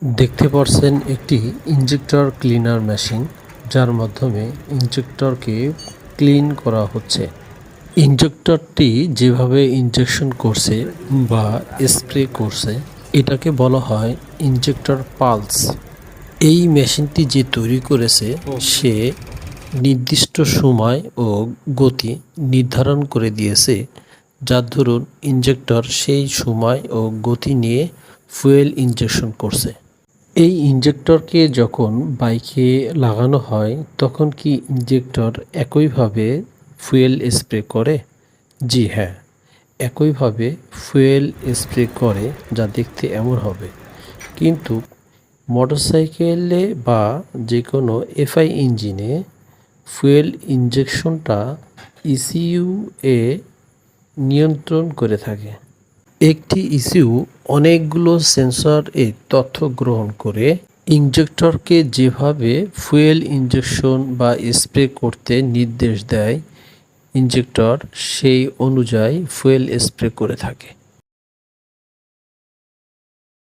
দেখতে পাচ্ছেন একটি ইনজেক্টর ক্লিনার মেশিন, যার মাধ্যমে ইনজেক্টরকে ক্লিন করা হচ্ছে। ইনজেক্টরটি যেভাবে ইনজেকশন করছে বা স্প্রে করছে, এটাকে বলা হয় ইনজেক্টর পালস। এই মেশিনটি যে তৈরি করেছে সে নির্দিষ্ট সময় ও গতি নির্ধারণ করে দিয়েছে, যার দরুন ইনজেক্টর সেই সময় ও গতি নিয়ে ফুয়েল ইনজেকশন করছে। এই ইনজেক্টরকে যখন বাইকে লাগানো হয় তখন কি ইনজেক্টর একইভাবে ফুয়েল স্প্রে করে? জি হ্যাঁ, একইভাবে ফুয়েল স্প্রে করে, যা দেখতে এমন হবে। কিন্তু মোটরসাইকেলে বা যে কোনো এফআই ইঞ্জিনে ফুয়েল ইনজেকশনটা ইসিইউ এ নিয়ন্ত্রণ করে থাকে। একটি ইসিইউ অনেকগুলো সেন্সর এর তথ্য গ্রহণ করে ইনজেক্টরকে যেভাবে ফুয়েল ইনজেকশন বা স্প্রে করতে নির্দেশ দেয়, ইনজেক্টর সেই অনুযায়ী ফুয়েল স্প্রে করে থাকে।